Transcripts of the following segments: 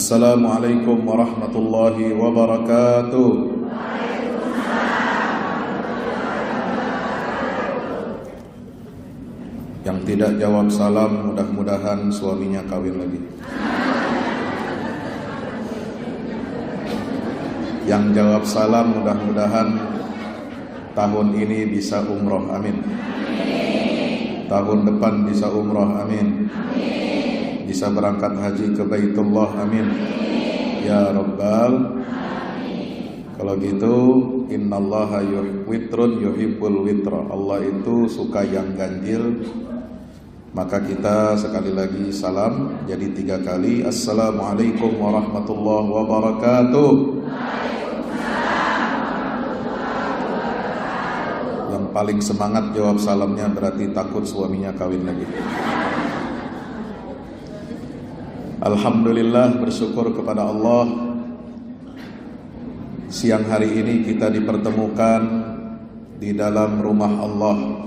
Assalamualaikum warahmatullahi wabarakatuh. Yang tidak jawab salam mudah-mudahan suaminya kawin lagi. Yang jawab salam mudah-mudahan tahun ini bisa umroh, amin. Tahun depan bisa umroh, amin. Bisa berangkat haji ke Baitullah, amin. Ya Rabbal. Kalau gitu, innallaha witrun yuhibbul witra. Allah itu suka yang ganjil. Maka kita sekali lagi salam, jadi 3 kali. Assalamualaikum warahmatullahi wabarakatuh. Yang paling semangat jawab salamnya berarti takut suaminya kawin lagi. Alhamdulillah, bersyukur kepada Allah. Siang hari ini kita dipertemukan di dalam rumah Allah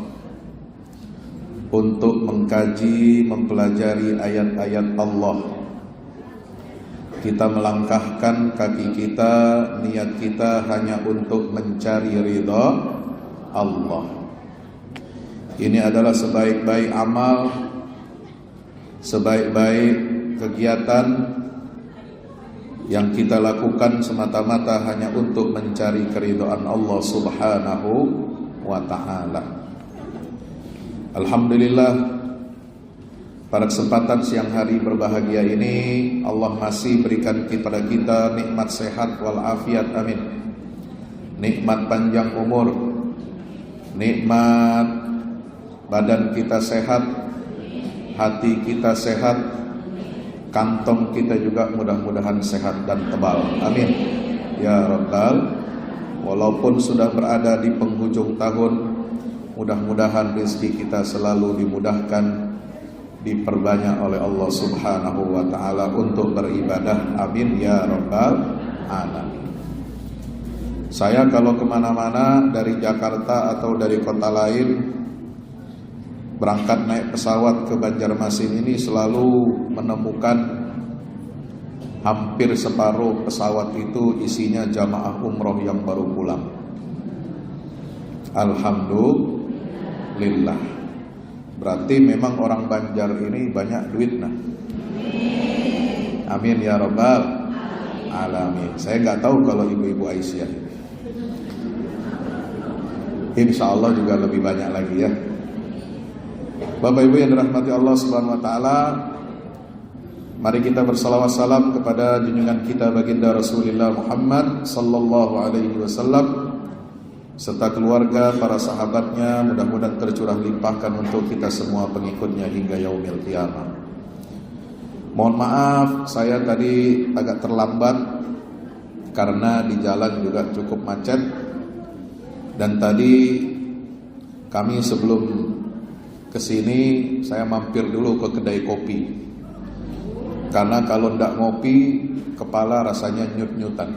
untuk mengkaji, mempelajari ayat-ayat Allah. Kita melangkahkan kaki kita, niat kita hanya untuk mencari ridha Allah. Ini adalah sebaik-baik amal, sebaik-baik kegiatan yang kita lakukan semata-mata hanya untuk mencari keridhaan Allah Subhanahu wa ta'ala. Alhamdulillah, pada kesempatan siang hari berbahagia ini Allah masih berikan kepada kita nikmat sehat walafiat, amin. Nikmat panjang umur, nikmat badan kita sehat, hati kita sehat, kantong kita juga mudah-mudahan sehat dan tebal, amin. Ya Rabbal. Walaupun sudah berada di penghujung tahun, mudah-mudahan rezeki kita selalu dimudahkan, diperbanyak oleh Allah Subhanahu wa ta'ala untuk beribadah, amin ya Rabbal alamin. Saya kalau kemana-mana dari Jakarta atau dari kota lain, berangkat naik pesawat ke Banjarmasin ini selalu menemukan hampir separuh pesawat itu isinya jamaah umroh yang baru pulang. Alhamdulillah. Berarti memang orang Banjar ini banyak duit, nah. Amin ya Rabbal alamin. Saya nggak tahu kalau ibu-ibu Aisyah ini. Insya Allah juga lebih banyak lagi ya. Bapak Ibu yang dirahmati Allah Subhanahu wa taala, mari kita bersalawat salam kepada junjungan kita baginda Rasulullah Muhammad sallallahu alaihi wasallam serta keluarga, para sahabatnya, mudah-mudahan tercurah limpahkan untuk kita semua pengikutnya hingga yaumil qiyamah. Mohon maaf saya tadi agak terlambat karena di jalan juga cukup macet, dan tadi kami sebelum kesini saya mampir dulu ke kedai kopi, karena kalau ndak ngopi kepala rasanya nyut-nyutan.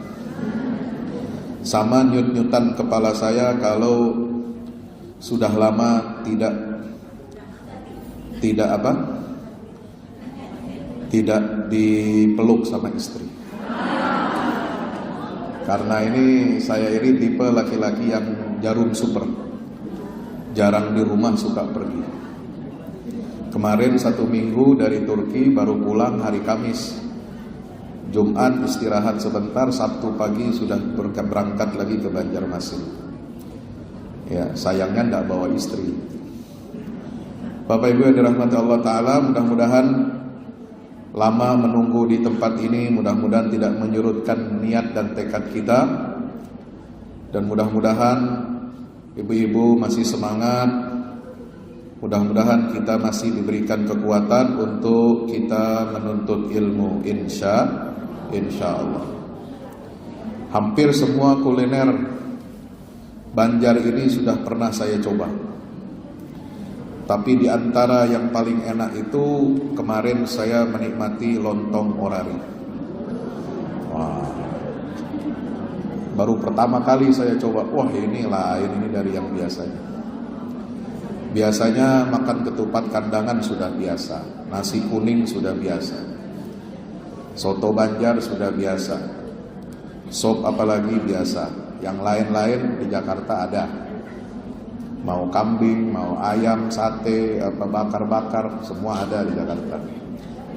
Sama nyut-nyutan kepala saya kalau sudah lama tidak dipeluk sama istri. Karena ini saya ini tipe laki-laki yang jarum super, jarang di rumah, suka pergi. Kemarin 1 minggu dari Turki, baru pulang hari Kamis. Jumat istirahat sebentar, Sabtu pagi sudah berangkat lagi ke Banjarmasin. Ya, sayangnya tidak bawa istri. Bapak Ibu yang dirahmati Allah Ta'ala, mudah-mudahan lama menunggu di tempat ini, mudah-mudahan tidak menyurutkan niat dan tekad kita. Dan mudah-mudahan ibu-ibu masih semangat, mudah-mudahan kita masih diberikan kekuatan untuk kita menuntut ilmu, insya Allah. Hampir semua kuliner Banjar ini sudah pernah saya coba, tapi di antara yang paling enak itu kemarin saya menikmati lontong orari. Wah, baru pertama kali saya coba. Wah, ini lain, ini dari yang biasanya. Biasanya makan ketupat kandangan sudah biasa, nasi kuning sudah biasa. Soto Banjar sudah biasa, sop apalagi biasa. Yang lain-lain di Jakarta ada. Mau kambing, mau ayam, sate, apa bakar-bakar, semua ada di Jakarta.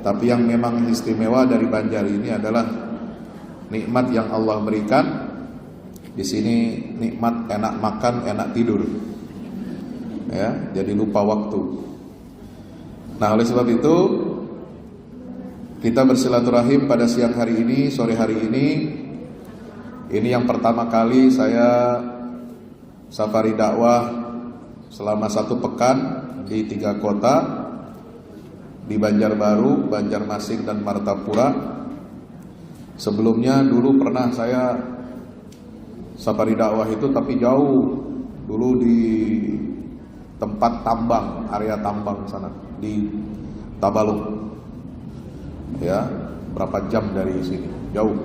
Tapi yang memang istimewa dari Banjar ini adalah nikmat yang Allah berikan. Di sini nikmat enak makan, enak tidur. Ya, jadi lupa waktu. Nah, oleh sebab itu kita bersilaturahim pada siang hari ini, sore hari ini. Ini yang pertama kali saya safari dakwah selama 1 pekan di 3 kota, di Banjarbaru, Banjarmasin, dan Martapura. Sebelumnya dulu pernah saya safari dakwah itu, tapi jauh, dulu di tempat tambang, area tambang sana di Tabalong. Ya, berapa jam dari sini, jauh.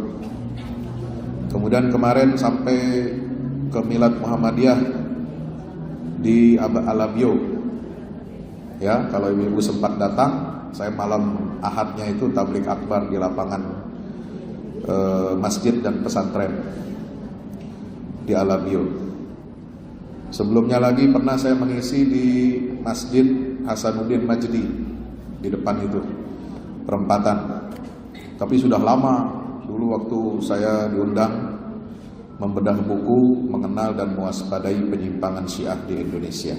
Kemudian kemarin sampai ke Milad Muhammadiyah di Alabio. Ya, kalau ibu-ibu sempat datang, saya malam Ahadnya itu tablik akbar di lapangan masjid dan pesantren di Alabio. Sebelumnya lagi pernah saya mengisi di Masjid Hasanuddin Majdi di depan itu, perempatan. Tapi sudah lama, dulu waktu saya diundang membedah buku mengenal dan mewaspadai penyimpangan Syiah di Indonesia.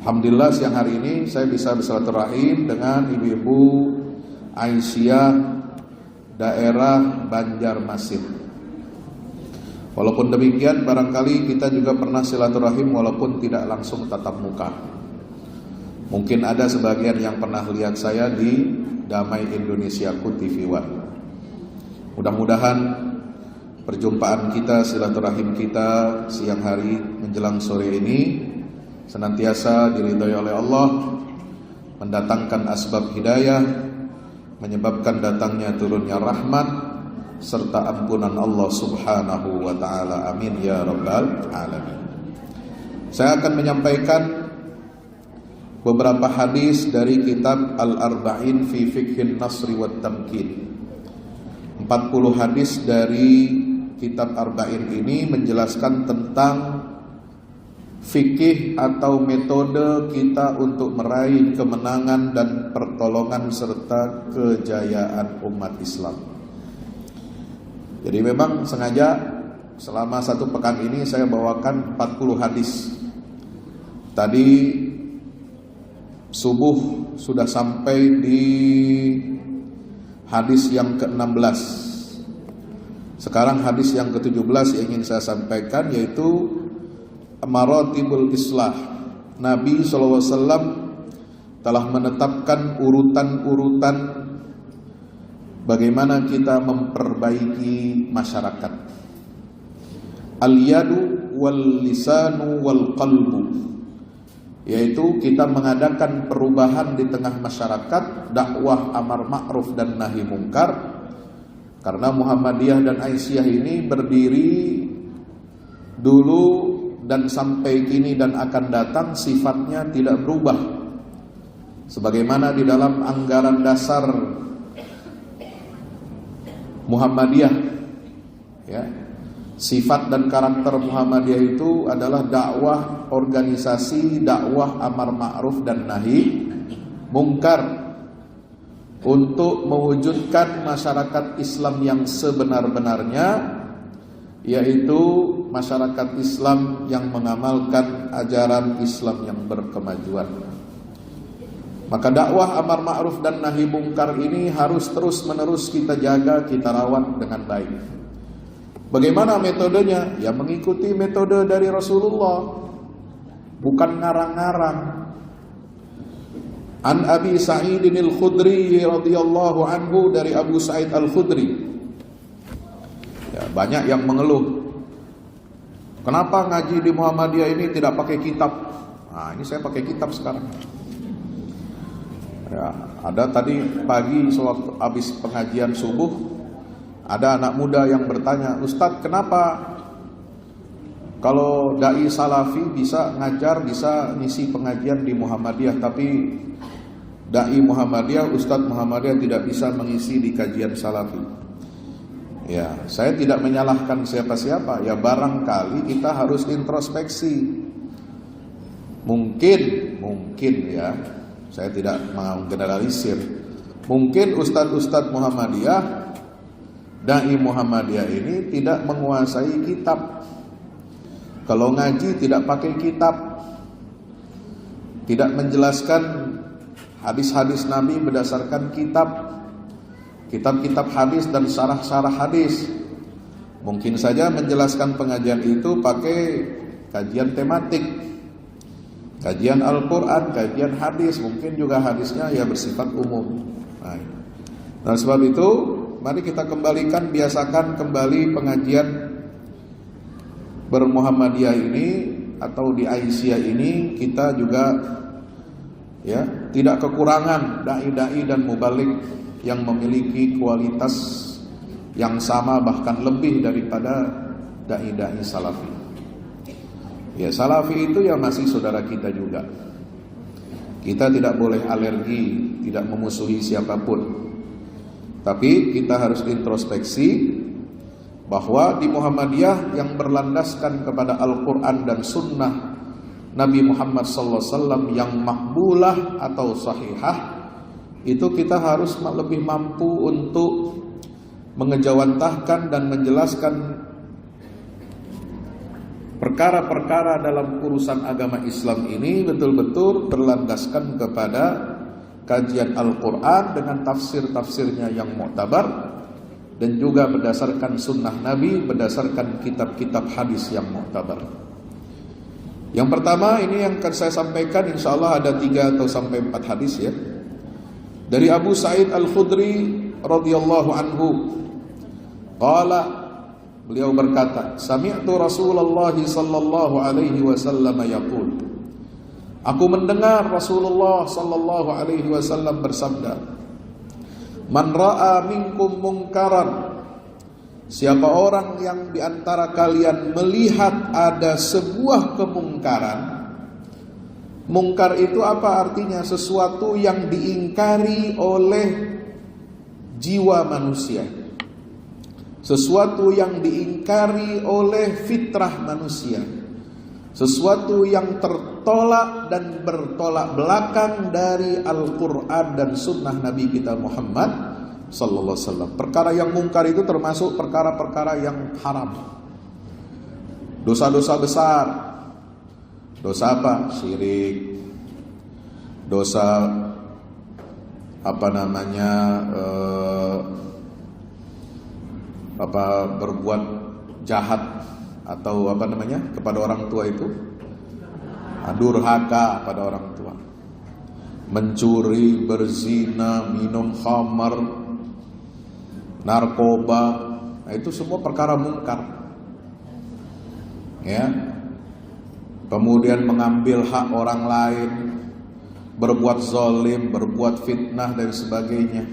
Alhamdulillah siang hari ini saya bisa bersilaturahim dengan ibu-ibu Aisyah daerah Banjarmasin. Walaupun demikian, barangkali kita juga pernah silaturahim walaupun tidak langsung tatap muka. Mungkin ada sebagian yang pernah lihat saya di Damai Indonesiaku TV One. Mudah-mudahan perjumpaan kita, silaturahim kita siang hari menjelang sore ini senantiasa diridhai oleh Allah, mendatangkan asbab hidayah, menyebabkan datangnya turunnya rahmat serta ampunan Allah Subhanahu wa taala. Amin ya rabbal alamin. Saya akan menyampaikan beberapa hadis dari kitab Al-Arba'in fi Fiqhin Nasri wat Tamkin. 40 hadis dari kitab Arba'in ini menjelaskan tentang fikih atau metode kita untuk meraih kemenangan dan pertolongan serta kejayaan umat Islam. Jadi memang sengaja selama 1 pekan ini saya bawakan 40 hadis. Tadi subuh sudah sampai di hadis yang ke-16. Sekarang hadis yang ke-17 yang ingin saya sampaikan, yaitu maratibul islah. Nabi SAW telah menetapkan urutan-urutan bagaimana kita memperbaiki masyarakat. Al-yadu wal lisanu wal qalbu, yaitu kita mengadakan perubahan di tengah masyarakat, dakwah amar ma'ruf dan nahi mungkar. Karena Muhammadiyah dan Aisyah ini berdiri dulu dan sampai kini dan akan datang sifatnya tidak berubah. Sebagaimana di dalam anggaran dasar Muhammadiyah, ya, sifat dan karakter Muhammadiyah itu adalah dakwah organisasi, dakwah amar ma'ruf dan nahi mungkar, untuk mewujudkan masyarakat Islam yang sebenar-benarnya, yaitu masyarakat Islam yang mengamalkan ajaran Islam yang berkemajuan. Maka dakwah amar ma'ruf dan nahi mungkar ini harus terus-menerus kita jaga, kita rawat dengan baik. Bagaimana metodenya? Ya mengikuti metode dari Rasulullah, bukan ngarang-ngarang. An Abi Sa'id al-Khudri radhiyallahu anhu, dari Abu Sa'id al-Khudri. Ya, banyak yang mengeluh, kenapa ngaji di Muhammadiyah ini tidak pakai kitab? Nah, ini saya pakai kitab sekarang. Ya, ada tadi pagi sewaktu habis pengajian subuh, ada anak muda yang bertanya, Ustadz, kenapa kalau dai salafi bisa ngajar, bisa ngisi pengajian di Muhammadiyah, tapi dai Muhammadiyah, Ustadz Muhammadiyah tidak bisa mengisi di kajian salafi. Ya, saya tidak menyalahkan siapa-siapa. Ya, barangkali kita harus introspeksi. Mungkin ya, saya tidak mau generalisir. Mungkin Ustadz Muhammadiyah, dai Muhammadiyah ini tidak menguasai kitab. Kalau ngaji tidak pakai kitab, tidak menjelaskan hadis-hadis Nabi berdasarkan kitab-kitab hadis dan syarah-syarah hadis. Mungkin saja menjelaskan pengajian itu pakai kajian tematik, kajian Al-Quran, kajian hadis. Mungkin juga hadisnya ya bersifat umum. Nah, sebab itu mari kita kembalikan, biasakan kembali pengajian bermuhammadiyah ini atau di Aisyah ini. Kita juga ya tidak kekurangan dai-dai dan mubalik yang memiliki kualitas yang sama bahkan lebih daripada dai-dai salafi. Ya, salafi itu ya masih saudara kita juga. Kita tidak boleh alergi, tidak memusuhi siapapun. Tapi kita harus introspeksi bahwa di Muhammadiyah yang berlandaskan kepada Al-Quran dan Sunnah Nabi Muhammad SAW yang makbulah atau sahihah, itu kita harus lebih mampu untuk mengejawantahkan dan menjelaskan perkara-perkara dalam urusan agama Islam ini betul-betul berlandaskan kepada kajian Al-Quran dengan tafsir-tafsirnya yang mu'tabar, dan juga berdasarkan sunnah Nabi, berdasarkan kitab-kitab hadis yang mu'tabar. Yang pertama ini yang akan saya sampaikan, insya Allah ada 3 atau sampai 4 hadis ya. Dari Abu Sa'id Al-Khudri radhiyallahu anhu, qala, beliau berkata, sami'tu Rasulullah sallallahu alaihi wasallam yaqul, aku mendengar Rasulullah sallallahu alaihi wasallam bersabda, man ra'a minkum munkaran, siapa orang yang diantara kalian melihat ada sebuah kemungkaran. Mungkar itu apa artinya? Sesuatu yang diingkari oleh jiwa manusia, sesuatu yang diingkari oleh fitrah manusia, sesuatu yang tertolak dan bertolak belakang dari Al-Quran dan Sunnah Nabi kita Muhammad Sallallahu Alaihi Wasallam. Perkara yang mungkar itu termasuk perkara-perkara yang haram, dosa-dosa besar. Dosa apa? Syirik, dosa berbuat jahat atau kepada orang tua itu, durhaka pada orang tua, mencuri, berzina, minum khamar, narkoba. Nah, itu semua perkara mungkar. Ya. Kemudian mengambil hak orang lain, berbuat zalim, berbuat fitnah dan sebagainya.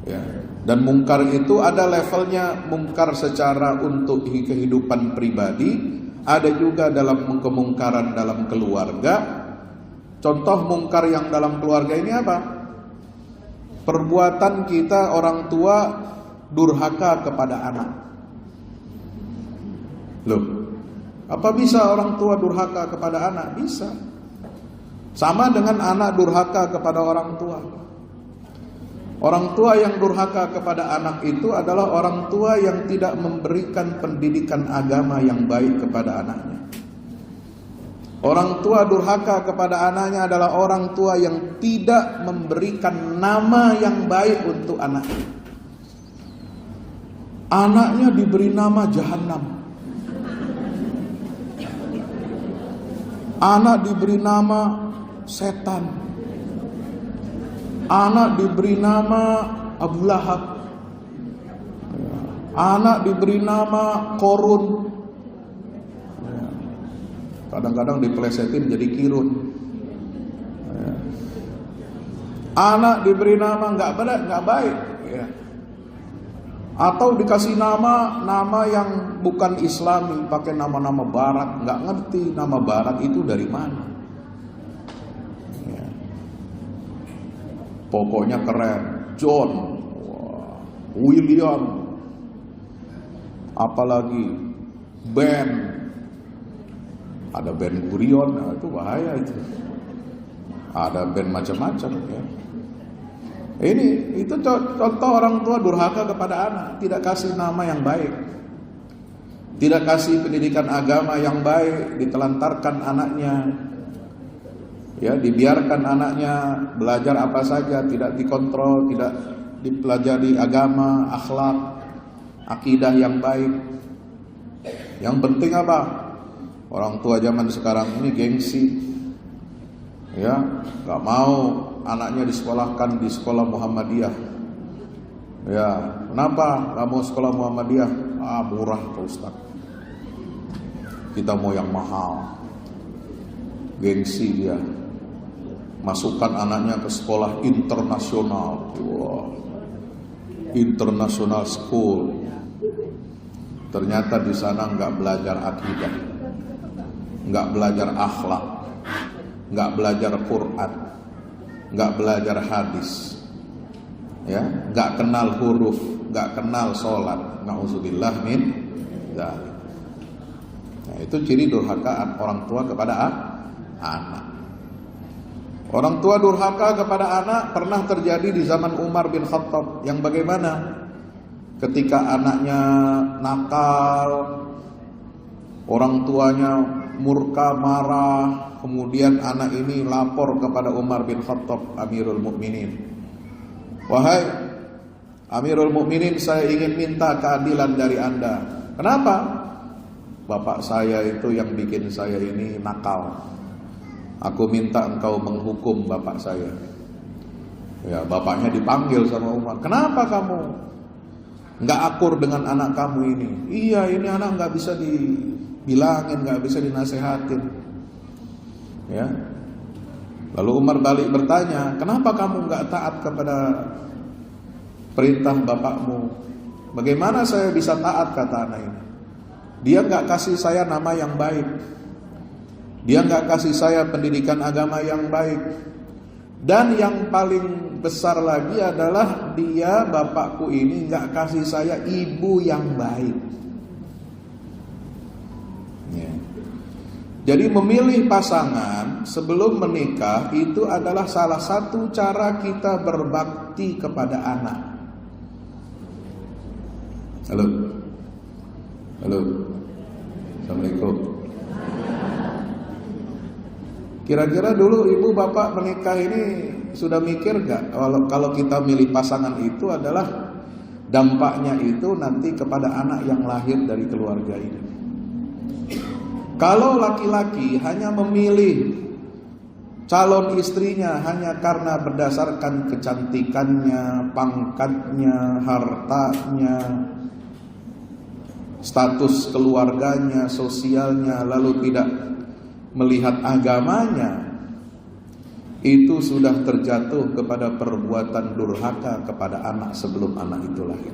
Ya. Dan mungkar itu ada levelnya, mungkar secara untuk kehidupan pribadi, ada juga dalam kemungkaran dalam keluarga. Contoh mungkar yang dalam keluarga ini apa? Perbuatan kita orang tua durhaka kepada anak. Loh, apa bisa orang tua durhaka kepada anak? Bisa. Sama dengan anak durhaka kepada orang tua. Orang tua yang durhaka kepada anak itu adalah orang tua yang tidak memberikan pendidikan agama yang baik kepada anaknya. Orang tua durhaka kepada anaknya adalah orang tua yang tidak memberikan nama yang baik untuk anaknya. Anaknya diberi nama Jahannam, anak diberi nama setan, anak diberi nama Abu Lahab, anak diberi nama Korun, kadang-kadang dipelesetin jadi Kirun. Anak diberi nama nggak baik, ya. Atau dikasih nama yang bukan Islami, pakai nama-nama Barat, nggak ngerti nama Barat itu dari mana. Ya. pokoknya keren. John, William, apalagi band, ada band Gurion, nah itu bahaya itu. Ada band macam-macam ya. Itu contoh orang tua durhaka kepada anak, tidak kasih nama yang baik, tidak kasih pendidikan agama yang baik, ditelantarkan anaknya, ya, dibiarkan anaknya belajar apa saja, tidak dikontrol, tidak dipelajari agama, akhlak, akidah yang baik. Yang penting apa? Orang tua zaman sekarang ini gengsi, ya, nggak mau anaknya disekolahkan di sekolah Muhammadiyah. Ya, kenapa nggak mau sekolah Muhammadiyah? Murah Pak Ustaz. Kita mau yang mahal. Gengsi dia. Masukkan anaknya ke sekolah internasional. Wow. International school. Ternyata di sana nggak belajar akidah, nggak belajar akhlak, nggak belajar Quran, nggak belajar hadis, ya, nggak kenal huruf, nggak kenal sholat. Nauzubillah min dzalik. Nah, itu ciri durhaka orang tua kepada anak. Orang tua durhaka kepada anak pernah terjadi di zaman Umar bin Khattab, yang bagaimana ketika anaknya nakal, orang tuanya murka, marah, kemudian anak ini lapor kepada Umar bin Khattab, Amirul Mukminin. Wahai Amirul Mukminin, saya ingin minta keadilan dari Anda. Kenapa? Bapak saya itu yang bikin saya ini nakal. Aku minta engkau menghukum bapak saya. Ya, bapaknya dipanggil sama Umar. Kenapa kamu nggak akur dengan anak kamu ini? Iya, ini anak nggak bisa dibilangin, nggak bisa dinasehatin. Ya. Lalu Umar balik bertanya, kenapa kamu nggak taat kepada perintah bapakmu? Bagaimana saya bisa taat, kata anak ini? Dia nggak kasih saya nama yang baik. Dia nggak kasih saya pendidikan agama yang baik. Dan yang paling besar lagi adalah dia, bapakku ini, nggak kasih saya ibu yang baik. Ya. Jadi memilih pasangan sebelum menikah itu adalah salah satu cara kita berbakti kepada anak. Halo. Assalamualaikum. Kira-kira dulu ibu bapak menikah ini sudah mikir gak kalau kita milih pasangan itu adalah dampaknya itu nanti kepada anak yang lahir dari keluarga ini. Kalau laki-laki hanya memilih calon istrinya hanya karena berdasarkan kecantikannya, pangkatnya, hartanya, status keluarganya, sosialnya, lalu tidak melihat agamanya, itu sudah terjatuh kepada perbuatan durhaka kepada anak sebelum anak itu lahir.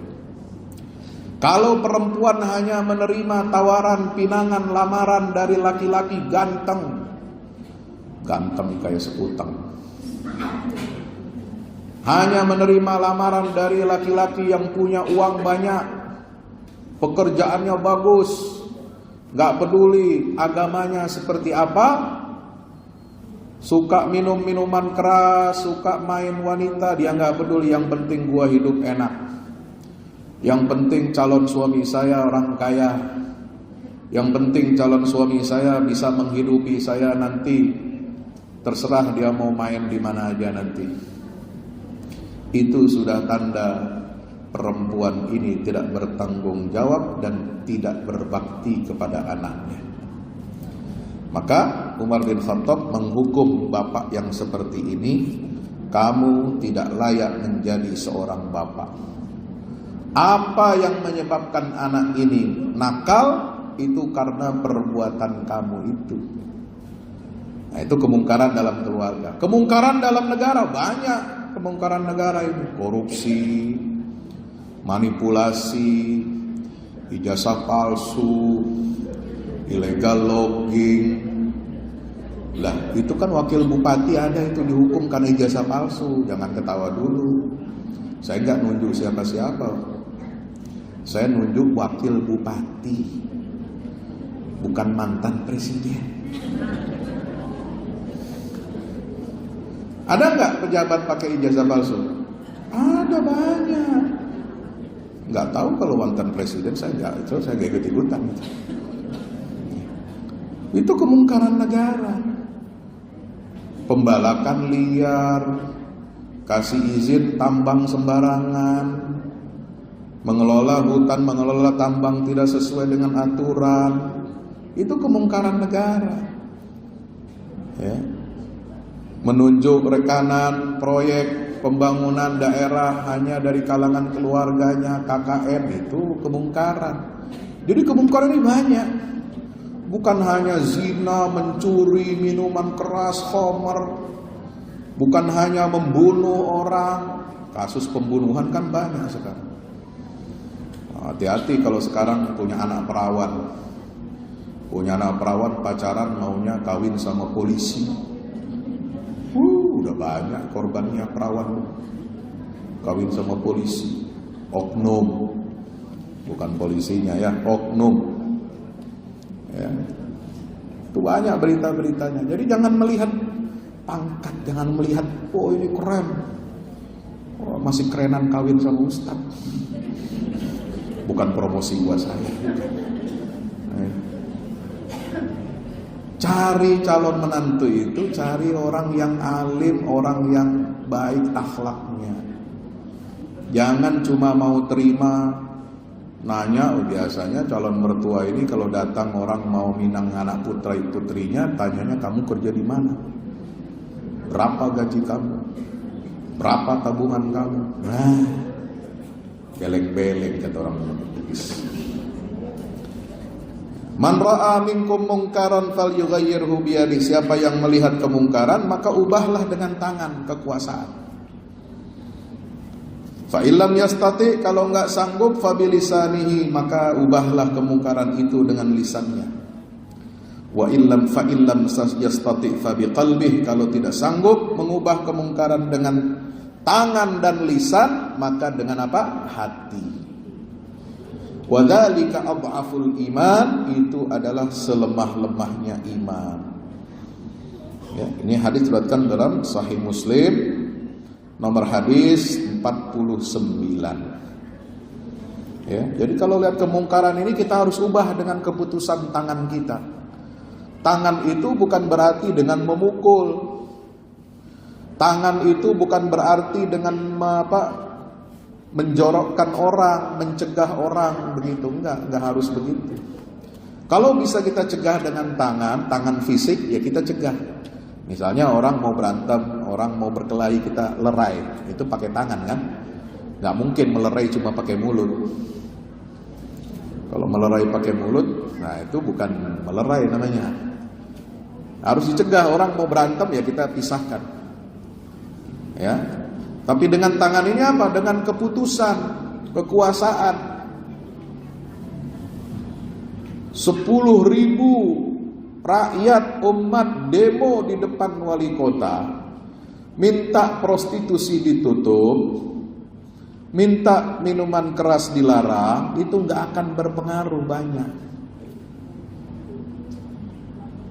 Kalau perempuan hanya menerima tawaran, pinangan, lamaran dari laki-laki ganteng kayak sekutang, hanya menerima lamaran dari laki-laki yang punya uang banyak, pekerjaannya bagus, gak peduli agamanya seperti apa, suka minum minuman keras, suka main wanita, dia gak peduli, yang penting gua hidup enak, yang penting calon suami saya orang kaya, yang penting calon suami saya bisa menghidupi saya nanti, terserah dia mau main di mana aja nanti. Itu sudah tanda perempuan ini tidak bertanggung jawab dan tidak berbakti kepada anaknya. Maka Umar bin Khattab menghukum bapak yang seperti ini, kamu tidak layak menjadi seorang bapak. Apa yang menyebabkan anak ini nakal itu karena perbuatan kamu itu. Nah, itu kemungkaran dalam keluarga. Kemungkaran dalam negara, banyak kemungkaran negara ini. Korupsi, manipulasi, ijazah palsu, illegal logging, Lah, itu kan wakil bupati ada itu dihukum karena ijazah palsu. Jangan ketawa dulu. Saya nggak nunjuk siapa-siapa. Saya nunjuk wakil bupati, bukan mantan presiden. Ada nggak pejabat pakai ijazah palsu? Ada banyak. Nggak tahu kalau mantan presiden, saya nggak ikut-ikutan. Itu kemungkaran negara. Pembalakan liar, kasih izin tambang sembarangan, mengelola hutan, mengelola tambang tidak sesuai dengan aturan. Itu kemungkaran negara. Ya. Menunjuk rekanan proyek pembangunan daerah hanya dari kalangan keluarganya, KKN, itu kemungkaran. Jadi kemungkaran ini banyak. Bukan hanya zina, mencuri, minuman keras, khamr. Bukan hanya membunuh orang. Kasus pembunuhan kan banyak sekarang. Hati-hati kalau sekarang punya anak perawan. Punya anak perawan pacaran maunya kawin sama polisi. Udah banyak korbannya perawan. Kawin sama polisi. Oknum. Bukan polisinya ya, oknum. Ya. Itu banyak berita-beritanya. Jadi jangan melihat pangkat, jangan melihat oh ini keren, oh, masih kerenan kawin sama ustaz. Bukan promosi buat saya. Cari calon menantu itu cari orang yang alim, orang yang baik akhlaknya. Jangan cuma mau terima. Nanya, biasanya calon mertua ini kalau datang orang mau minang anak putrinya, tanyanya kamu kerja di mana? Berapa gaji kamu? Berapa tabungan kamu? Nah, beleng-beleng kata orang Bugis. Man ra'a minkum mungkaran falyughayyirhu biyadihi. Siapa yang melihat kemungkaran maka ubahlah dengan tangan, kekuasaan. Fa illam yastati, kalau enggak sanggup, fa bilisanihi, maka ubahlah kemungkaran itu dengan lisannya. Wa illam fa illam yastati fa biqalbihi, kalau tidak sanggup mengubah kemungkaran dengan tangan dan lisan, maka dengan apa? Hati. Wa dzalika adhaful iman, itu adalah selemah-lemahnya iman. Ya, ini hadis diriwayatkan dalam Sahih Muslim, nomor hadis 49. Ya, jadi kalau lihat kemungkaran ini kita harus ubah dengan keputusan tangan kita. Tangan itu bukan berarti dengan memukul. Tangan itu bukan berarti dengan menjorokkan orang, mencegah orang, begitu. Enggak harus begitu. Kalau bisa kita cegah dengan tangan fisik, ya kita cegah. Misalnya orang mau berantem, orang mau berkelahi, kita lerai, itu pakai tangan kan? Nggak mungkin melerai cuma pakai mulut. Kalau melerai pakai mulut, nah itu bukan melerai namanya. Harus dicegah, orang mau berantem ya kita pisahkan. Ya, tapi dengan tangan ini apa? Dengan keputusan, kekuasaan. 10.000 rakyat umat demo di depan wali kota, minta prostitusi ditutup, minta minuman keras dilarang, itu nggak akan berpengaruh banyak.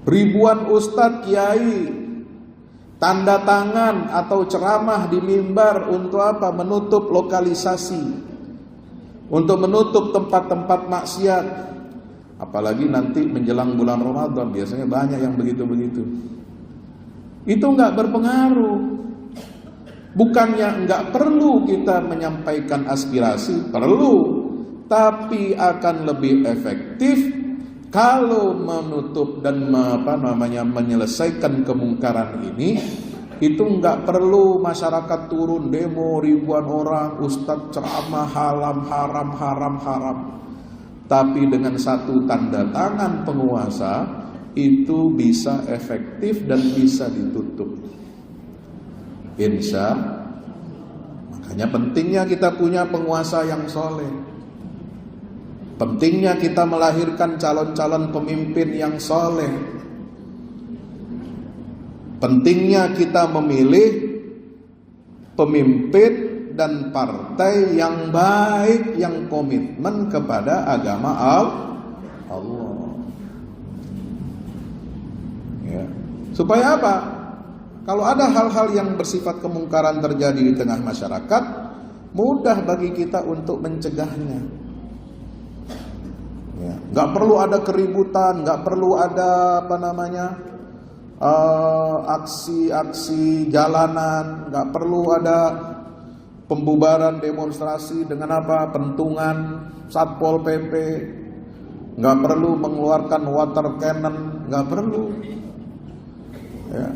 Ribuan ustadz kiai tanda tangan atau ceramah di mimbar untuk apa? Menutup lokalisasi, untuk menutup tempat-tempat maksiat. Apalagi nanti menjelang bulan Ramadan, biasanya banyak yang begitu-begitu. Itu nggak berpengaruh. Bukannya nggak perlu kita menyampaikan aspirasi, perlu, tapi akan lebih efektif kalau menutup dan menyelesaikan kemungkaran ini. Itu nggak perlu masyarakat turun demo ribuan orang, ustadz ceramah haram. Tapi dengan satu tanda tangan penguasa itu bisa efektif dan bisa ditutup. Insya. Makanya pentingnya kita punya penguasa yang soleh. Pentingnya kita melahirkan calon-calon pemimpin yang soleh. Pentingnya kita memilih pemimpin dan partai yang baik, yang komitmen kepada agama Allah. Ya. Supaya apa? Kalau ada hal-hal yang bersifat kemungkaran terjadi di tengah masyarakat, mudah bagi kita untuk mencegahnya. Ya. Gak perlu ada keributan, gak perlu ada aksi-aksi jalanan, gak perlu ada pembubaran demonstrasi dengan pentungan Satpol PP, gak perlu mengeluarkan water cannon, gak perlu. Ya.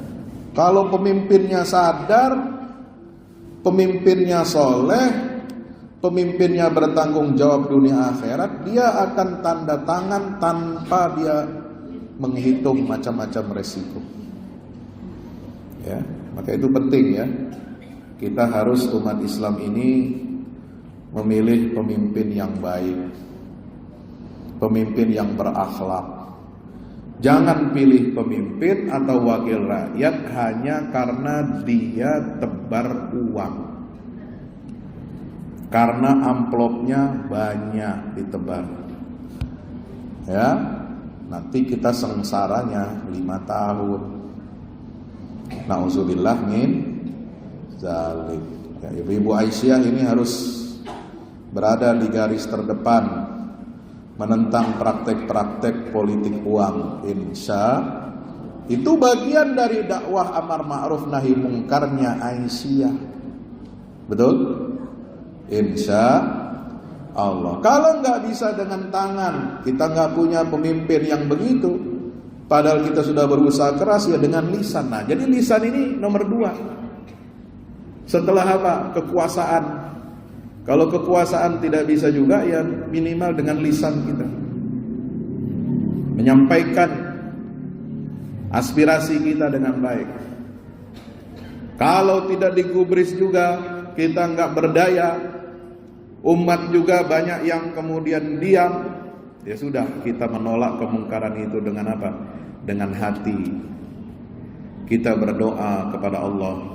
Kalau pemimpinnya sadar, pemimpinnya soleh, pemimpinnya bertanggung jawab dunia akhirat, dia akan tanda tangan tanpa dia menghitung macam-macam resiko. Ya, maka itu penting ya. Kita harus umat Islam ini memilih pemimpin yang baik, pemimpin yang berakhlak. Jangan pilih pemimpin atau wakil rakyat hanya karena dia tebar uang, karena amplopnya banyak ditebar. Ya, nanti kita sengsaranya 5 tahun. Nauzubillah min zalik. Ya, Ibu Aisyah ini harus berada di garis terdepan menentang praktek-praktek politik uang. Insya itu bagian dari dakwah amar ma'ruf nahi mungkarnya Aisyah. Betul? Insya Allah. Kalau nggak bisa dengan tangan, kita nggak punya pemimpin yang begitu, padahal kita sudah berusaha keras, ya dengan lisan. Nah, jadi lisan ini nomor 2. Setelah apa? Kekuasaan. Kalau kekuasaan tidak bisa juga, ya minimal dengan lisan kita menyampaikan aspirasi kita dengan baik. Kalau tidak digubris juga, kita nggak berdaya, umat juga banyak yang kemudian diam, ya sudah, kita menolak kemungkaran itu dengan apa? Dengan hati. Kita berdoa kepada Allah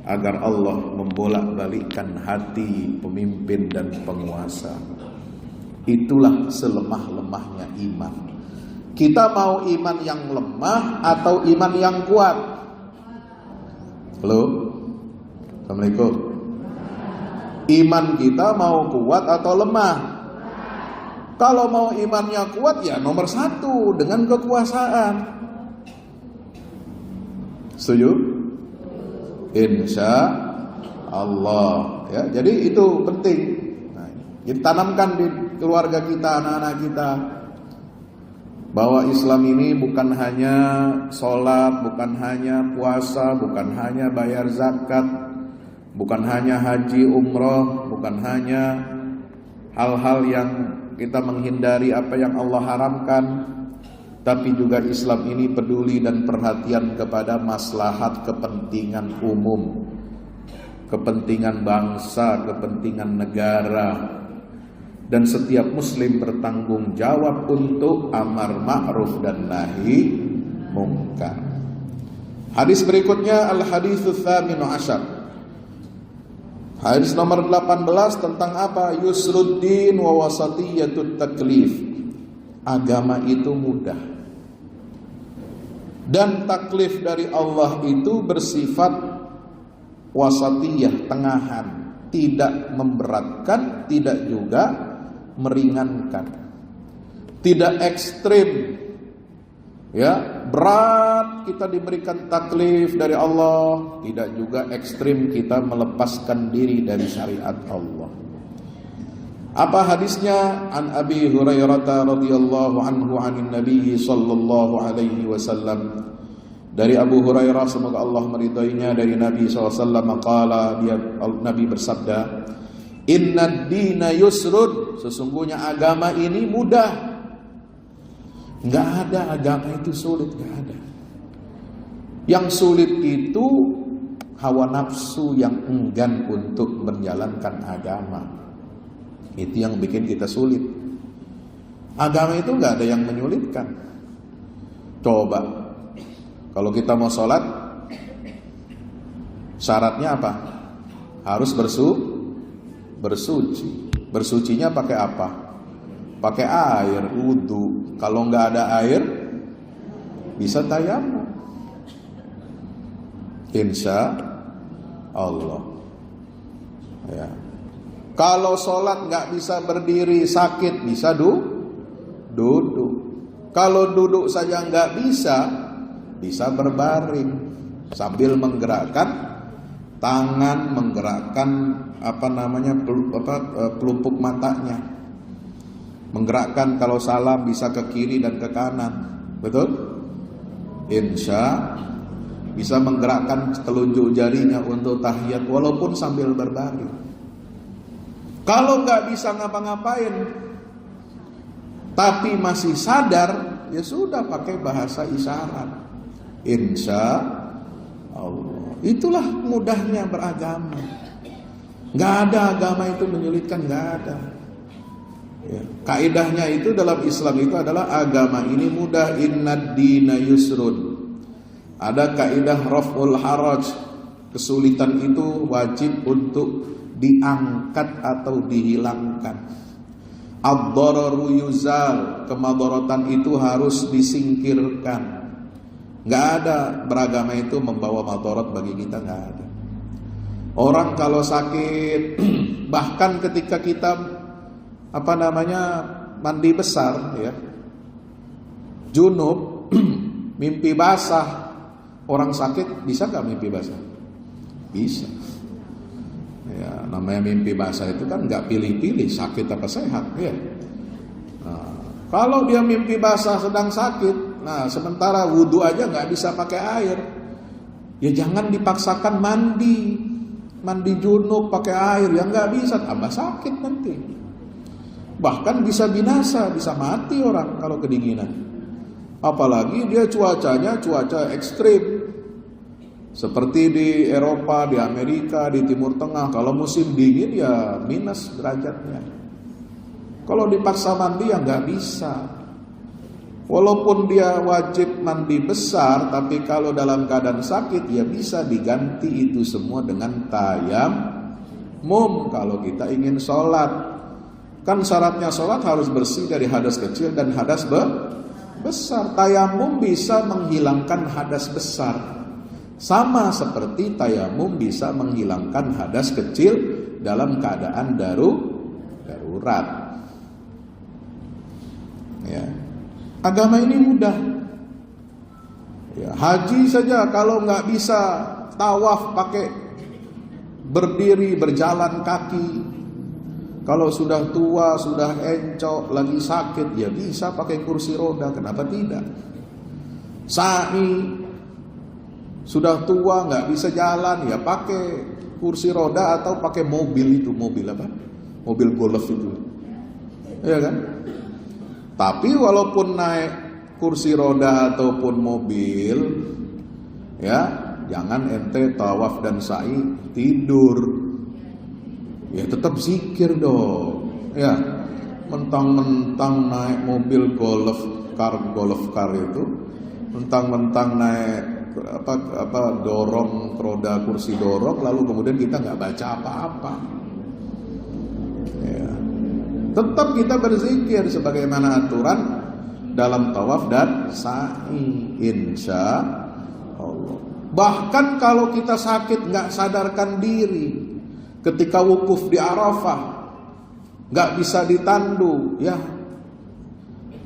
agar Allah membolak-balikkan hati pemimpin dan penguasa. Itulah selemah-lemahnya iman. Kita mau iman yang lemah atau iman yang kuat? Halo? Assalamualaikum. Iman kita mau kuat atau lemah? Kalau mau imannya kuat, ya nomor 1 dengan kekuasaan. Setuju? Insya Allah ya. Jadi itu penting. Nah, kita tanamkan di keluarga kita, anak-anak kita, bahwa Islam ini bukan hanya sholat, bukan hanya puasa, bukan hanya bayar zakat, bukan hanya haji umroh, bukan hanya hal-hal yang kita menghindari apa yang Allah haramkan, tapi juga Islam ini peduli dan perhatian kepada maslahat kepentingan umum, kepentingan bangsa, kepentingan negara. Dan setiap muslim bertanggung jawab untuk amar ma'ruf dan nahi mungkar. Hadis berikutnya al-haditsus tsaminu asyar. Hadis nomor 18 tentang apa? Yusruddin wa wasatiyatut taklif. Agama itu mudah. Dan taklif dari Allah itu bersifat wasatiyah, tengahan, tidak memberatkan, tidak juga meringankan, tidak ekstrim. Ya, berat kita diberikan taklif dari Allah, tidak juga ekstrim kita melepaskan diri dari syariat Allah. Apa hadisnya? An Abi Hurairah radhiyallahu anhu anin Nabi sallallahu alaihi wasallam. Dari Abu Hurairah, semoga Allah meridainya, dari Nabi SAW qala, Nabi bersabda, "Innad dina yusrun." Sesungguhnya agama ini mudah. Enggak ada agama itu sulit, enggak ada. Yang sulit itu hawa nafsu yang enggan untuk menjalankan agama. Itu yang bikin kita sulit. Agama itu gak ada yang menyulitkan. Coba, kalau kita mau sholat, Syaratnya apa? Harus bersuci. Bersucinya pakai apa? Pakai air, wudu. Kalau nggak ada air, bisa tayamum. Insya Allah. Ya. Kalau sholat nggak bisa berdiri, sakit, bisa duduk. Kalau duduk saja nggak bisa berbaring sambil menggerakkan tangan, menggerakkan pelupuk matanya, menggerakkan kalau salam bisa ke kiri dan ke kanan, betul? Insya bisa menggerakkan telunjuk jarinya untuk tahiyat walaupun sambil berbaring. Kalau nggak bisa ngapa-ngapain, tapi masih sadar, ya sudah pakai bahasa isyarat. Insya Allah. Itulah mudahnya beragama. Nggak ada agama itu menyulitkan, nggak ada. Ya. Kaidahnya itu dalam Islam itu adalah agama ini mudah. Innad dina yusrun. Ada kaidah raf'ul haraj. Kesulitan itu wajib untuk diangkat atau dihilangkan. Ad-dararu yuzal, kemadharatan itu harus disingkirkan. Nggak ada beragama itu membawa madarat bagi kita, nggak ada. Orang kalau sakit, bahkan ketika kita mandi besar, ya, junub, mimpi basah, orang sakit bisa nggak mimpi basah? Bisa. Ya, namanya mimpi basah itu kan nggak pilih-pilih sakit apa sehat, ya. Nah, kalau dia mimpi basah sedang sakit, nah sementara wudhu aja nggak bisa pakai air, ya jangan dipaksakan mandi junub pakai air, yang nggak bisa tambah sakit nanti. Bahkan bisa binasa, bisa mati orang kalau kedinginan. Apalagi dia cuaca ekstrim. Seperti di Eropa, di Amerika, di Timur Tengah, kalau musim dingin ya minus derajatnya. Kalau dipaksa mandi ya nggak bisa. Walaupun dia wajib mandi besar, tapi kalau dalam keadaan sakit ya bisa diganti itu semua dengan tayamum. Kalau kita ingin sholat, kan syaratnya sholat harus bersih dari hadas kecil dan hadas besar. Tayamum bisa menghilangkan hadas besar. Sama seperti tayamum bisa menghilangkan hadas kecil dalam keadaan darurat. Ya. Agama ini mudah. Ya, haji saja kalau nggak bisa tawaf pakai berdiri, berjalan kaki. Kalau sudah tua, sudah encok, lagi sakit, ya bisa pakai kursi roda. Kenapa tidak? Sa'i sudah tua nggak bisa jalan, ya pakai kursi roda atau pakai mobil itu, mobil golf itu, ya kan? Tapi walaupun naik kursi roda ataupun mobil, ya jangan ente tawaf dan sa'i tidur, ya tetap zikir dong, ya. Mentang-mentang naik mobil golf car itu, mentang-mentang naik dorong roda kursi dorong, lalu kemudian kita nggak baca apa-apa. Ya. Tetap kita berzikir sebagaimana aturan dalam tawaf dan sa'i, insya Allah. Bahkan kalau kita sakit nggak sadarkan diri, ketika wukuf di Arafah nggak bisa ditandu, ya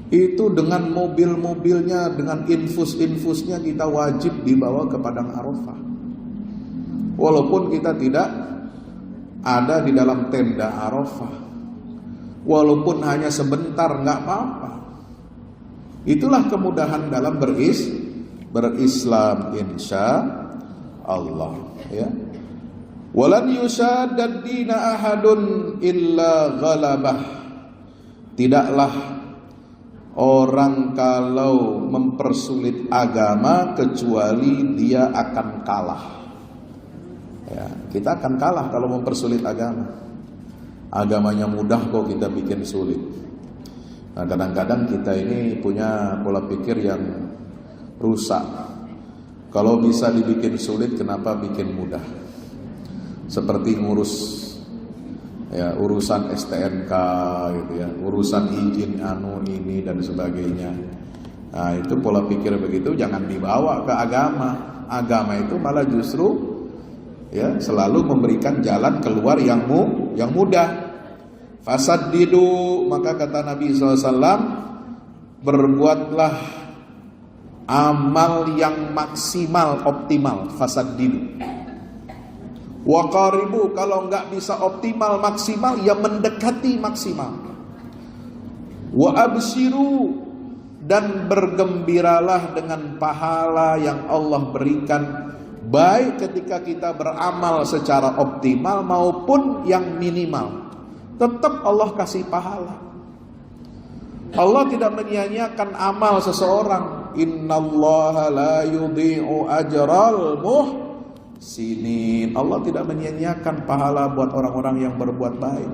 itu dengan mobil-mobilnya, dengan infus-infusnya kita wajib dibawa ke padang Arafah. Walaupun kita tidak ada di dalam tenda Arafah, walaupun hanya sebentar, nggak apa-apa. Itulah kemudahan dalam berislam, insya Allah. Ya. Walan yusaddad dina ahadun illa ghalabah. Tidaklah orang kalau mempersulit agama kecuali dia akan kalah. Ya, kita akan kalah kalau mempersulit agama. Agamanya mudah kok kita bikin sulit. Nah, kadang-kadang kita ini punya pola pikir yang rusak. Kalau bisa dibikin sulit, kenapa bikin mudah? Seperti ngurus ya urusan STNK gitu ya, urusan izin ini dan sebagainya. Nah, itu pola pikir begitu jangan dibawa ke agama. Agama itu malah justru ya selalu memberikan jalan keluar yang mudah. Fasaddidu, maka kata Nabi SAW, berbuatlah amal yang maksimal, optimal. Fasaddidu. Wa qaribu, kalau nggak bisa optimal maksimal, ya mendekati maksimal. Wa abshiru, dan bergembiralah dengan pahala yang Allah berikan, baik ketika kita beramal secara optimal maupun yang minimal. Tetap Allah kasih pahala. Allah tidak menyia-nyiakan amal seseorang. Innallaha la yudhi'u ajral muhsinin. Allah tidak menyia-nyiakan pahala buat orang-orang yang berbuat baik.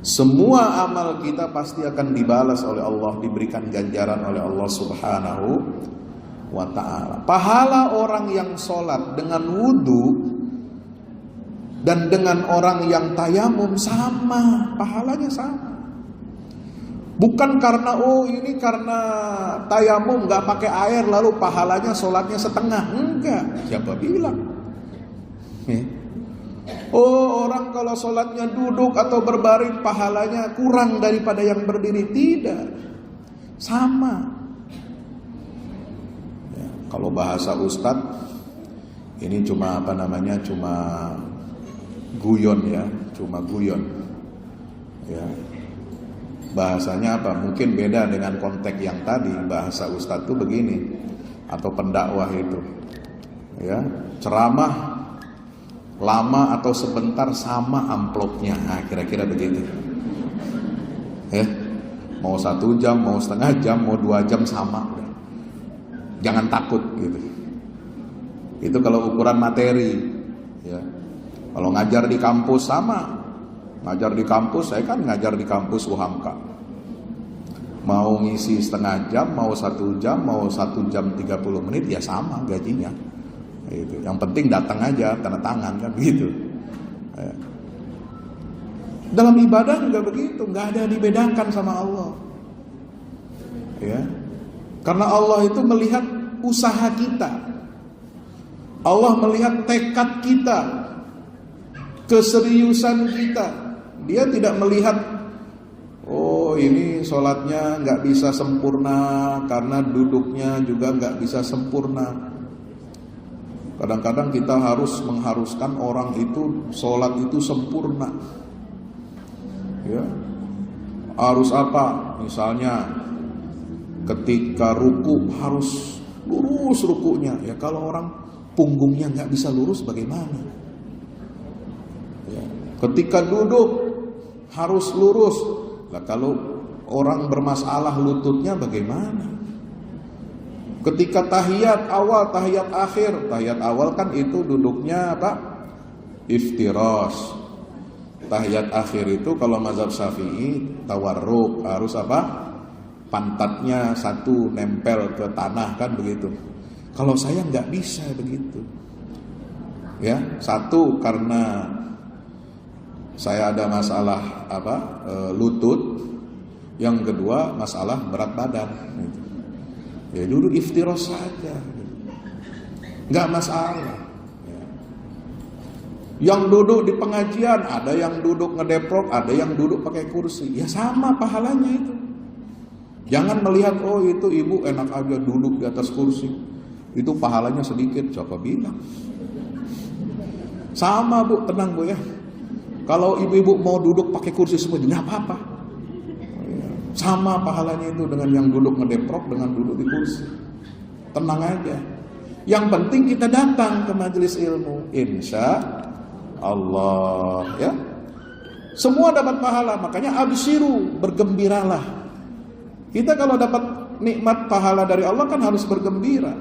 Semua amal kita pasti akan dibalas oleh Allah, diberikan ganjaran oleh Allah Subhanahu wa ta'ala. Pahala orang yang sholat dengan wudu dan dengan orang yang tayamum sama, pahalanya sama. Bukan karena ini karena tayamum nggak pakai air lalu pahalanya sholatnya setengah, enggak. Siapa bilang? Orang kalau sholatnya duduk atau berbaring pahalanya kurang daripada yang berdiri, tidak, sama. Ya, kalau bahasa Ustadz ini cuma cuma guyon ya, cuma guyon. Ya. Bahasanya apa? Mungkin beda dengan konteks yang tadi. Bahasa Ustadz itu begini, atau pendakwah itu. Ya, ceramah lama atau sebentar sama amplopnya. Nah, kira-kira begitu. Ya. Mau 1 jam, mau setengah jam, mau 2 jam sama. Jangan takut gitu. Itu kalau ukuran materi. Ya. Kalau ngajar di kampus sama. Ngajar di kampus, saya kan ngajar di kampus UHAMKA. Mau ngisi setengah jam, mau 1 jam, mau 1 jam 30 menit, ya sama gajinya. Gitu. Yang penting datang aja, tanda tangan kan begitu. Ya. Dalam ibadah juga begitu, nggak ada dibedakan sama Allah. Ya. Karena Allah itu melihat usaha kita. Allah melihat tekad kita, keseriusan kita. Dia tidak melihat, ini sholatnya nggak bisa sempurna karena duduknya juga nggak bisa sempurna. Kadang-kadang kita harus mengharuskan orang itu sholat itu sempurna. Ya. Harus apa? Misalnya ketika ruku harus lurus rukunya. Ya, kalau orang punggungnya nggak bisa lurus bagaimana? Ya. Ketika duduk harus lurus. Lah kalau orang bermasalah lututnya bagaimana? Ketika tahiyat awal, tahiyat akhir. Tahiyat awal kan itu duduknya apa? Iftirash. Tahiyat akhir itu kalau mazhab Syafi'i tawarruk, harus apa? Pantatnya satu nempel ke tanah kan begitu. Kalau saya nggak bisa begitu. Ya, satu karena saya ada masalah lutut. Yang kedua masalah berat badan. Gitu. Ya duduk iftirash saja, nggak masalah. Ya. Yang duduk di pengajian, ada yang duduk ngedeprok, ada yang duduk pakai kursi, ya sama pahalanya itu. Jangan melihat itu ibu enak aja duduk di atas kursi, itu pahalanya sedikit. Siapa bilang? Sama bu, tenang bu ya. Kalau ibu-ibu mau duduk pakai kursi semua, nggak apa-apa. Sama pahalanya itu dengan yang duduk ngedeprok, dengan duduk di kursi. Tenang aja. Yang penting kita datang ke majelis ilmu, insya Allah ya. Semua dapat pahala, makanya abshiru, bergembiralah. Kita kalau dapat nikmat pahala dari Allah kan harus bergembira.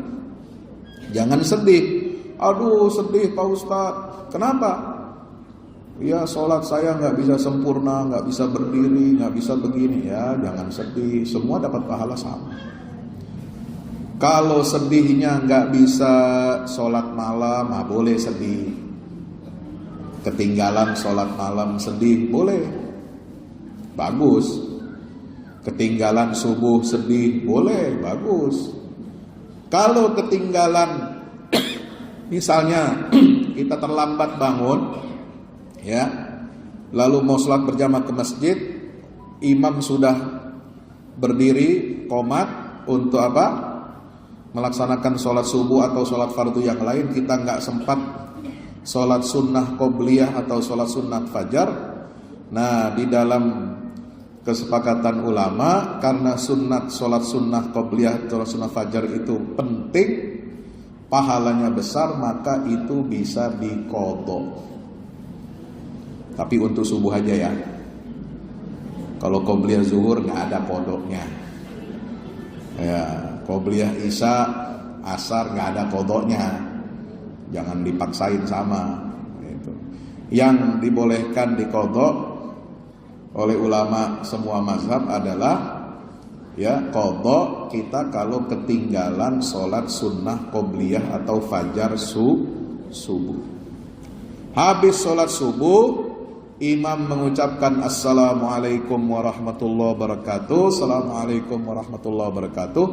Jangan sedih. Aduh sedih Pak Ustadz. Kenapa? Ya sholat saya nggak bisa sempurna, nggak bisa berdiri, nggak bisa begini. Ya jangan sedih, semua dapat pahala sama. Kalau sedihnya nggak bisa sholat malam, boleh sedih. Ketinggalan sholat malam sedih, boleh, bagus. Ketinggalan subuh sedih, boleh, bagus. Kalau ketinggalan, misalnya kita terlambat bangun, ya, lalu mau sholat berjamaah ke masjid, imam sudah berdiri qomat untuk apa? Melaksanakan sholat subuh atau sholat fardu yang lain, kita nggak sempat sholat sunnah qobliyah atau sholat sunnah fajar. Nah, di dalam kesepakatan ulama, karena sholat sunnah qobliyah atau sholat sunnah fajar itu penting, pahalanya besar, maka itu bisa diqodho. Tapi untuk subuh aja ya. Kalau qobliyah zuhur nggak ada qodhonya. Ya, qobliyah isya, asar nggak ada qodhonya. Jangan dipaksain sama. Gitu. Yang dibolehkan diqodho oleh ulama semua mazhab adalah ya qodho kita kalau ketinggalan sholat sunnah qobliyah atau fajar subuh. Habis sholat subuh, imam mengucapkan assalamualaikum warahmatullahi wabarakatuh, assalamualaikum warahmatullahi wabarakatuh.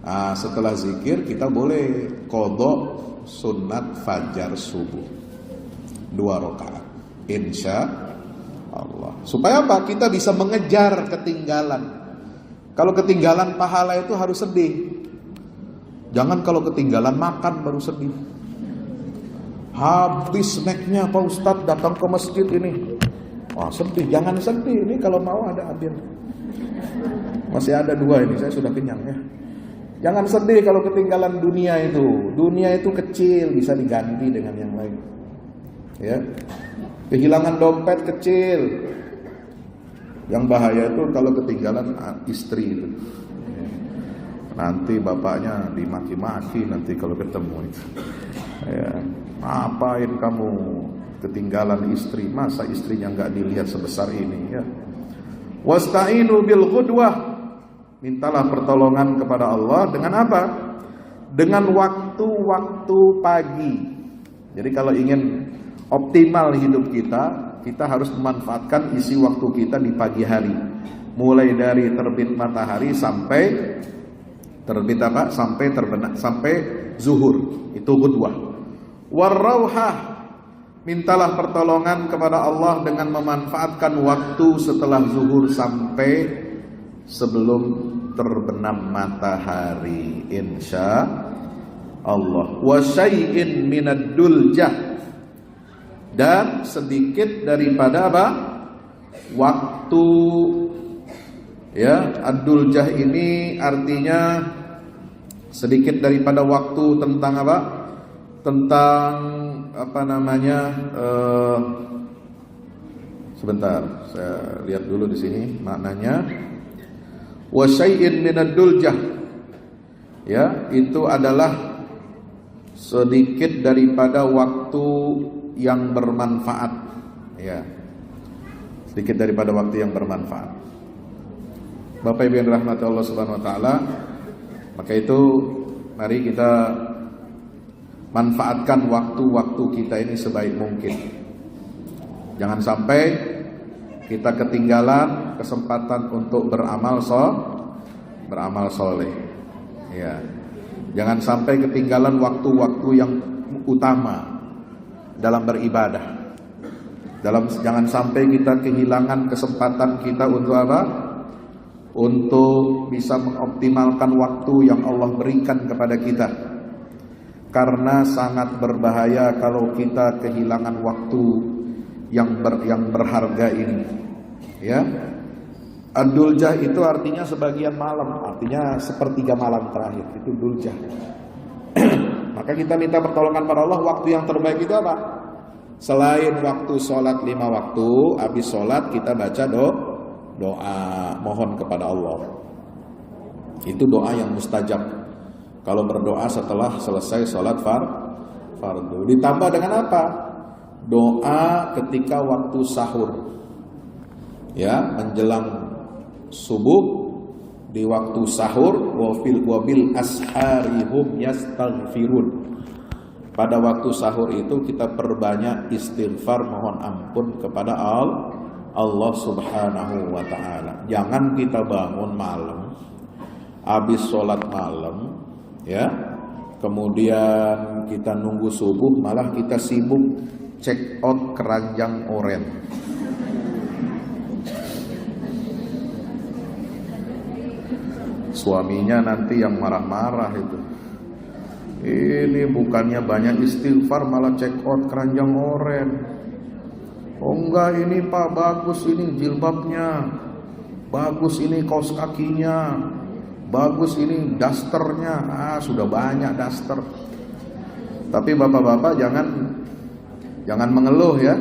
Nah, setelah zikir kita boleh qodho sunat fajar subuh 2 rakaat, insya Allah. Supaya apa? Kita bisa mengejar ketinggalan. Kalau ketinggalan pahala itu harus sedih. Jangan kalau ketinggalan makan baru sedih. Habis snacknya Pak Ustadz datang ke masjid ini, wah sedih. Jangan sedih, ini kalau mau ada adil. Masih ada 2 ini, saya sudah kenyang ya. Jangan sedih kalau ketinggalan dunia itu. Dunia itu kecil, bisa diganti dengan yang lain. Ya. Kehilangan dompet kecil. Yang bahaya itu kalau ketinggalan istri itu. Nanti bapaknya dimaki-maki nanti kalau ketemu itu. Ya. Ngapain kamu ketinggalan istri? Masa istrinya nggak dilihat sebesar ini ya. Wasta'inu bil ghudwah. Mintalah pertolongan kepada Allah dengan apa? Dengan waktu-waktu pagi. Jadi kalau ingin optimal hidup kita, kita harus memanfaatkan isi waktu kita di pagi hari. Mulai dari terbit matahari sampai terbit apa? Sampai terbenam, sampai zuhur. Itu ghudwah. Warauhah. Mintalah pertolongan kepada Allah dengan memanfaatkan waktu setelah zuhur sampai sebelum terbenam matahari, insya Allah. Wa syai'in minad duljah, dan sedikit daripada apa? Waktu. Ya, ad-duljah ini artinya sedikit daripada waktu tentang apa? Tentang apa namanya? Sebentar, saya lihat dulu di sini maknanya. Wa syai'in minad duljah, ya, itu adalah sedikit daripada waktu yang bermanfaat, ya, sedikit daripada waktu yang bermanfaat. Bapak Ibu yang dirahmati Allah Subhanahu wa taala, maka itu mari kita manfaatkan waktu-waktu kita ini sebaik mungkin. Jangan sampai kita ketinggalan kesempatan untuk beramal soleh. Ya. Jangan sampai ketinggalan waktu-waktu yang utama dalam beribadah. Jangan sampai kita kehilangan kesempatan kita untuk apa? Untuk bisa mengoptimalkan waktu yang Allah berikan kepada kita. Karena sangat berbahaya kalau kita kehilangan waktu yang berharga ini. Ya, ad-duljah itu artinya sebagian malam, artinya sepertiga malam terakhir, itu duljah. Maka kita minta pertolongan pada Allah. Waktu yang terbaik itu apa? Selain waktu sholat 5 waktu, habis sholat kita baca doa mohon kepada Allah. Itu doa yang mustajab. Kalau berdoa setelah selesai sholat fardu. Ditambah dengan apa? Doa ketika waktu sahur. Ya, menjelang subuh di waktu sahur, wabil asharihum yastaghfirun. Pada waktu sahur itu kita perbanyak istighfar, mohon ampun kepada Allah Subhanahu wa ta'ala. Jangan kita bangun malam, habis sholat malam, ya, kemudian kita nunggu subuh, malah kita sibuk check out keranjang oren. Suaminya nanti yang marah-marah itu. Ini bukannya banyak istighfar malah check out keranjang oren. Oh enggak, ini Pak bagus, ini jilbabnya bagus, ini kaos kakinya bagus, ini dasternya. Sudah banyak daster. Tapi bapak-bapak jangan mengeluh ya.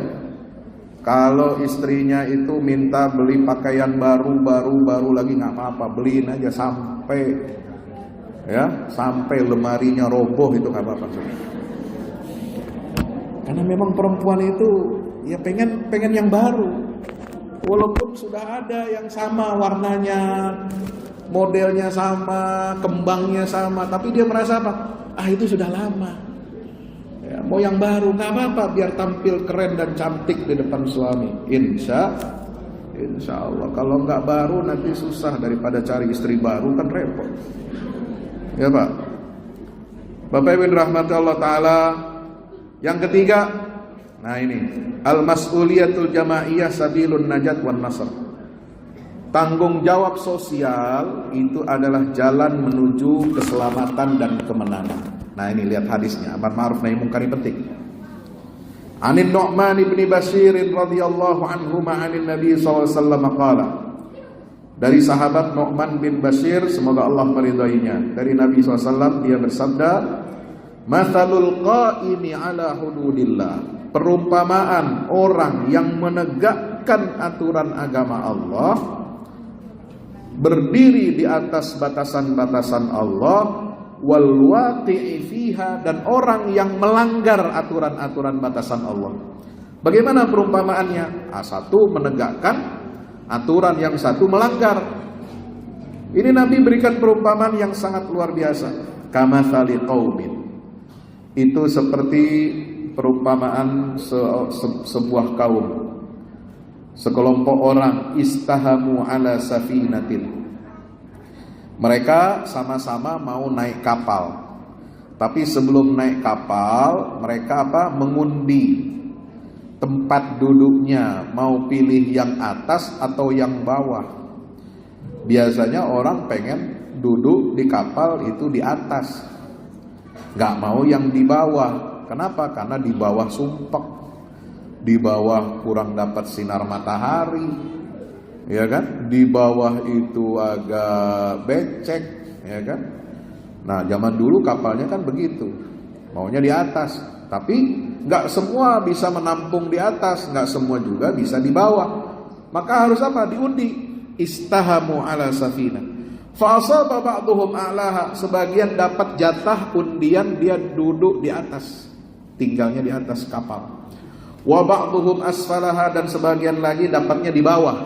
Kalau istrinya itu minta beli pakaian baru lagi, nggak apa-apa, beliin aja sampai lemarinya roboh, itu nggak apa-apa. Karena memang perempuan itu ya pengen yang baru, walaupun sudah ada yang sama warnanya, modelnya sama, kembangnya sama, tapi dia merasa apa? Itu sudah lama. Ya, mau yang baru, nggak apa-apa, biar tampil keren dan cantik di depan suami. Insya Allah. Kalau nggak baru nanti susah, daripada cari istri baru kan repot. Ya Pak. Bapak Ibu rahmati Allah Ta'ala. Yang ketiga, nah ini, al-mas'uliyatul jamaiyah sabilun najat wan nasr. Tanggung jawab sosial itu adalah jalan menuju keselamatan dan kemenangan. Nah ini lihat hadisnya, amar ma'ruf nahi munkar penting. Anin Nu'man ibn Bashir radhiyallahu anhu ma'anin Nabi sallallahu alaihi wasallam qala. Dari sahabat Nu'man bin Bashir, semoga Allah meridainya, dari Nabi SAW dia bersabda, mathalul qaimi ala hududillah, perumpamaan orang yang menegakkan aturan agama Allah, berdiri di atas batasan-batasan Allah, wal waqi'i fiha, dan orang yang melanggar aturan-aturan batasan Allah. Bagaimana perumpamaannya? Satu menegakkan aturan, yang satu melanggar. Ini Nabi berikan perumpamaan yang sangat luar biasa. Kamatsali qaumin, itu seperti perumpamaan sebuah kaum, sekelompok orang, istahamu ala safinatin. Mereka sama-sama mau naik kapal, tapi sebelum naik kapal mereka mengundi tempat duduknya, mau pilih yang atas atau yang bawah. Biasanya orang pengen duduk di kapal itu di atas, nggak mau yang di bawah. Kenapa? Karena di bawah sumpek, di bawah kurang dapat sinar matahari, ya kan? Di bawah itu agak becek, ya kan? Nah, zaman dulu kapalnya kan begitu, maunya di atas. Tapi nggak semua bisa menampung di atas, nggak semua juga bisa di bawah. Maka harus apa? Diundi. Istahamu ala safina. Fa asaba ba'dhum a'laha, sebagian dapat jatah undian, dia duduk di atas, tinggalnya di atas kapal. Wa ba'dhum asfalaha, dan sebagian lagi dapatnya di bawah.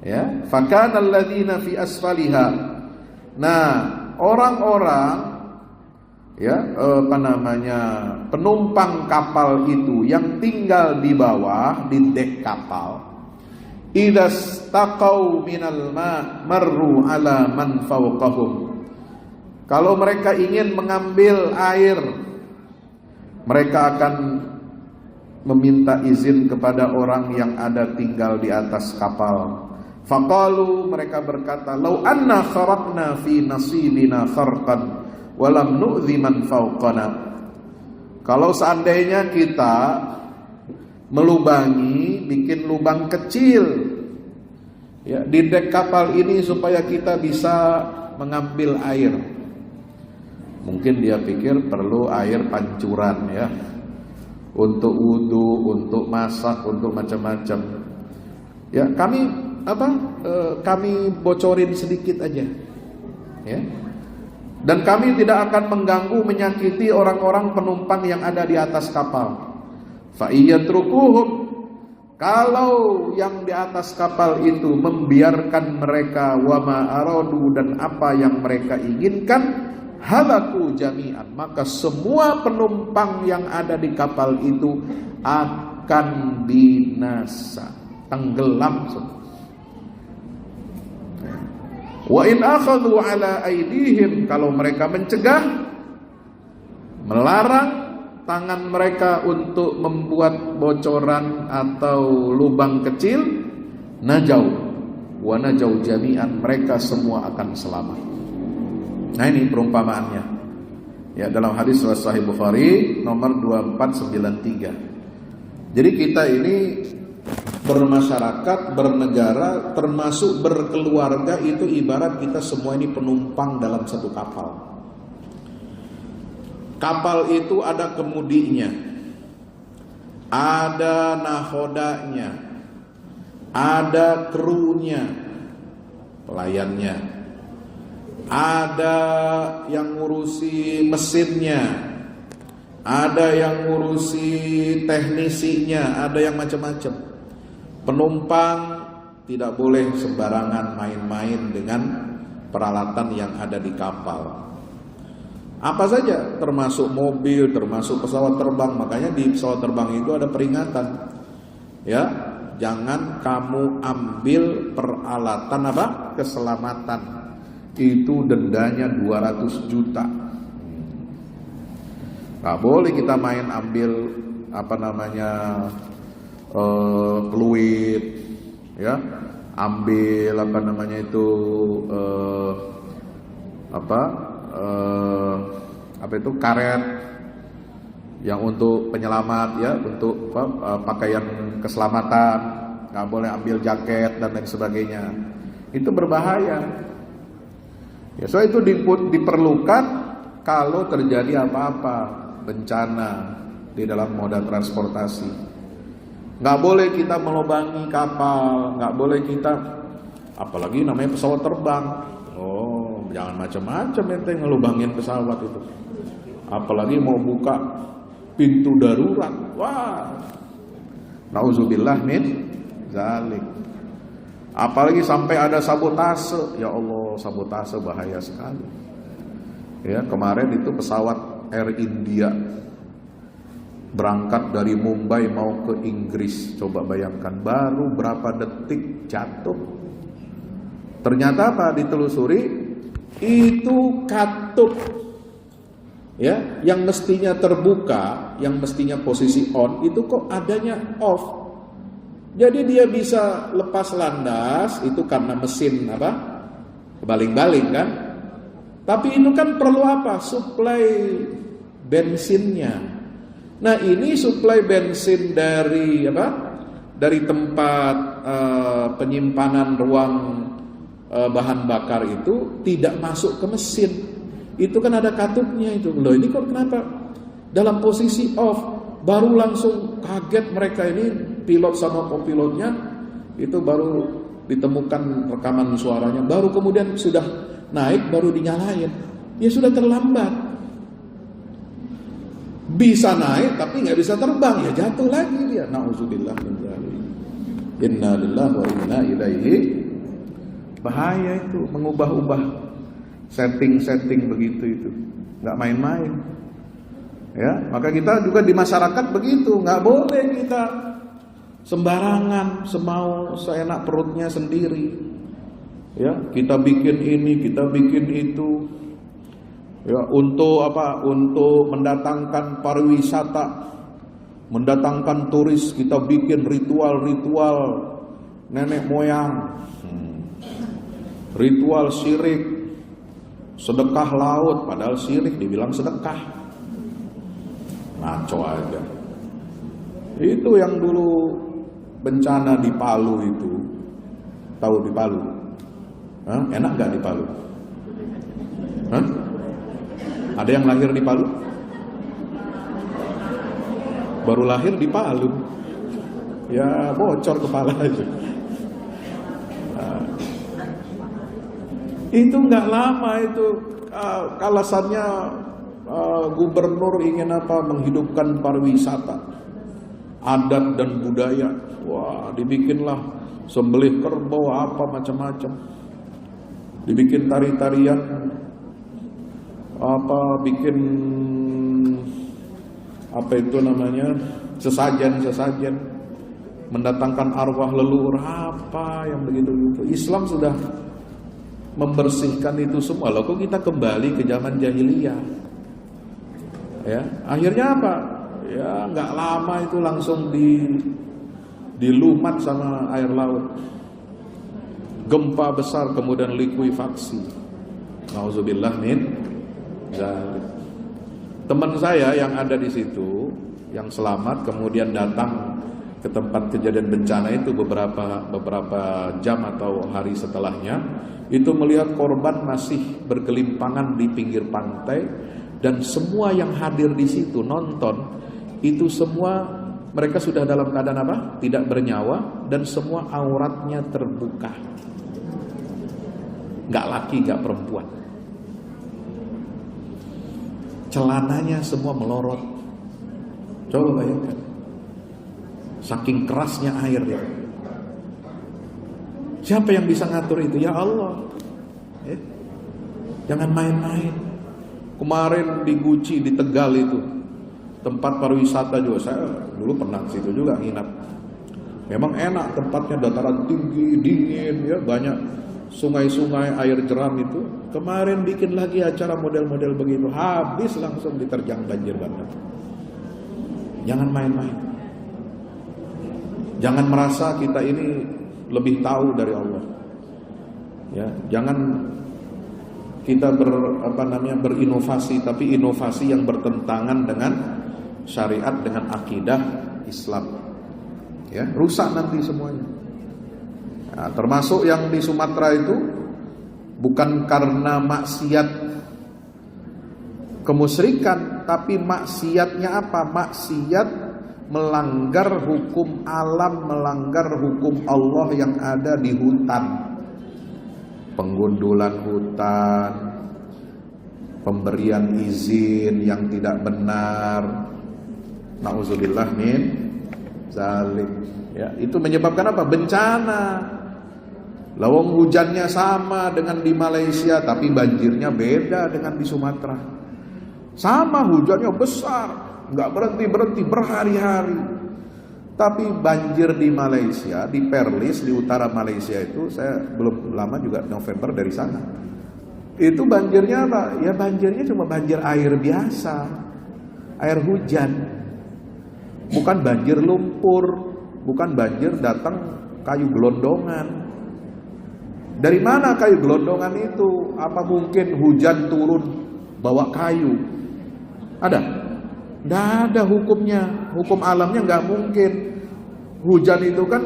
Ya, fakana alladziina fi asfaliha. Nah, orang-orang penumpang kapal itu yang tinggal di bawah, di dek kapal, idastaqau minal ma marru ala man fawqahum. Kalau mereka ingin mengambil air, mereka akan meminta izin kepada orang yang ada tinggal di atas kapal. Faqalu, mereka berkata, lau anna kharaqna fi nasibina kharqan walam nu'dhi man fawqana. Kalau seandainya kita melubangi, bikin lubang kecil ya di dek kapal ini supaya kita bisa mengambil air. Mungkin dia pikir perlu air pancuran ya, untuk wudu, untuk masak, untuk macam-macam. Ya, kami bocorin sedikit aja ya. Dan kami tidak akan mengganggu, menyakiti orang-orang penumpang yang ada di atas kapal. Fa iyatrukuhum, Kalau yang di atas kapal itu membiarkan mereka wama aradu dan apa yang mereka inginkan, halaku jami'an, maka semua penumpang yang ada di kapal itu akan binasa, tenggelam semua. Wa in akhadhu ala aidihim, kalau mereka mencegah, melarang tangan mereka untuk membuat bocoran atau lubang kecil, najau wa najau jami'an, mereka semua akan selamat. Nah, ini perumpamaannya ya, dalam hadis Sahih Bukhari nomor 2493. Jadi kita ini bermasyarakat, bernegara, termasuk berkeluarga, itu ibarat kita semua ini penumpang dalam satu kapal. Kapal itu ada kemudinya, ada nahodanya, ada krunya, pelayannya, ada yang ngurusi mesinnya, ada yang ngurusi teknisinya, ada yang macam-macam. Penumpang tidak boleh sembarangan main-main dengan peralatan yang ada di kapal. Apa saja, termasuk mobil, termasuk pesawat terbang. Makanya di pesawat terbang itu ada peringatan, ya, jangan kamu ambil peralatan keselamatan, itu dendanya 200 juta. Gak boleh kita main ambil fluid, ya, ambil karet yang untuk penyelamat, ya, untuk pakaian keselamatan. Nggak boleh ambil jaket dan lain sebagainya, itu berbahaya ya. So itu diperlukan kalau terjadi apa-apa, bencana di dalam moda transportasi. Nggak boleh kita melubangi kapal, nggak boleh kita, apalagi namanya pesawat terbang. Jangan macam-macam ente ngelubangin pesawat itu. Apalagi mau buka pintu darurat. Wah. Nauzubillah min zalik. Apalagi sampai ada sabotase. Ya Allah, sabotase bahaya sekali. Ya, kemarin itu pesawat Air India berangkat dari Mumbai mau ke Inggris. Coba bayangkan, baru berapa detik jatuh. Ternyata apa? Ditelusuri, itu katup, ya, yang mestinya terbuka, yang mestinya posisi on, itu kok adanya off. Jadi dia bisa lepas landas, itu karena mesin baling-baling kan. Tapi itu kan perlu suplai bensinnya. Nah, ini suplai bensin dari dari tempat penyimpanan ruang bahan bakar itu tidak masuk ke mesin. Itu kan ada katupnya itu. Loh, ini kok kenapa dalam posisi off? Baru langsung kaget mereka ini, pilot sama kopilotnya, itu baru ditemukan rekaman suaranya, baru kemudian sudah naik, baru dinyalain. Ya sudah terlambat. Bisa naik tapi nggak bisa terbang, ya jatuh lagi dia. Nauzubillah min dzalik. Inna lillahi wa inna ilaihi. Bahaya itu, mengubah-ubah setting-setting begitu itu, nggak main-main. Ya, maka kita juga di masyarakat begitu, nggak boleh kita sembarangan, semau seenak perutnya sendiri. Ya, kita bikin ini, kita bikin itu. Ya, untuk Untuk mendatangkan pariwisata, mendatangkan turis, kita bikin ritual-ritual nenek moyang. Ritual syirik, sedekah laut, padahal syirik dibilang sedekah. Ngaco aja. Itu yang dulu bencana di Palu itu. Tahu di Palu? Enak gak di Palu? Ada yang lahir di Palu? Baru lahir di Palu. Ya bocor kepala aja. Itu nggak lama itu, alasannya gubernur ingin menghidupkan pariwisata, adat dan budaya. Wah, dibikinlah sembelih kerbau apa macam-macam. Dibikin tari-tarian, bikin apa itu namanya, sesajen, mendatangkan arwah leluhur apa yang begitu-begitu. Islam sudah membersihkan itu semua. Loh, kok kita kembali ke zaman jahiliyah? Ya, akhirnya apa? Ya, nggak lama itu langsung dilumat sama air laut. Gempa besar kemudian likuifaksi. Nauzubillah min dzalik. Teman saya yang ada di situ, yang selamat kemudian datang ke tempat kejadian bencana itu beberapa jam atau hari setelahnya, itu melihat korban masih bergelimpangan di pinggir pantai, dan semua yang hadir di situ nonton itu semua mereka sudah dalam keadaan apa? Tidak bernyawa, dan semua auratnya terbuka. Nggak laki, nggak perempuan. Celananya semua melorot. Coba bayangkan, saking kerasnya air ya. Siapa yang bisa ngatur itu? Ya Allah. Jangan main-main. Kemarin di Guci, di Tegal itu, tempat pariwisata juga, saya dulu pernah situ juga nginap. Memang enak tempatnya, dataran tinggi, dingin ya, banyak sungai-sungai air jeram itu. Kemarin bikin lagi acara model-model begitu, habis langsung diterjang banjir bandang. Jangan main-main. Jangan merasa kita ini lebih tahu dari Allah. Ya, jangan kita berinovasi, tapi inovasi yang bertentangan dengan syariat, dengan akidah Islam. Ya, rusak nanti semuanya. Nah, termasuk yang di Sumatera itu bukan karena maksiat kemusyrikan, tapi maksiatnya apa? Maksiat melanggar hukum alam, melanggar hukum Allah yang ada di hutan. Penggundulan hutan, pemberian izin yang tidak benar. Nauzubillah min dzalik. Ya, itu menyebabkan apa? Bencana. Lawang hujannya sama dengan di Malaysia, tapi banjirnya beda dengan di Sumatera. Sama, hujannya besar, nggak berhenti berhari-hari. Tapi banjir di Malaysia, di Perlis, di utara Malaysia itu, saya belum lama juga November dari sana. Itu banjirnya apa? Ya banjirnya cuma banjir air biasa, air hujan. Bukan banjir lumpur, bukan banjir datang kayu gelondongan. Dari mana kayu gelondongan itu? Apa mungkin hujan turun bawa kayu? Ada? Nggak ada hukumnya. Hukum alamnya nggak mungkin. Hujan itu kan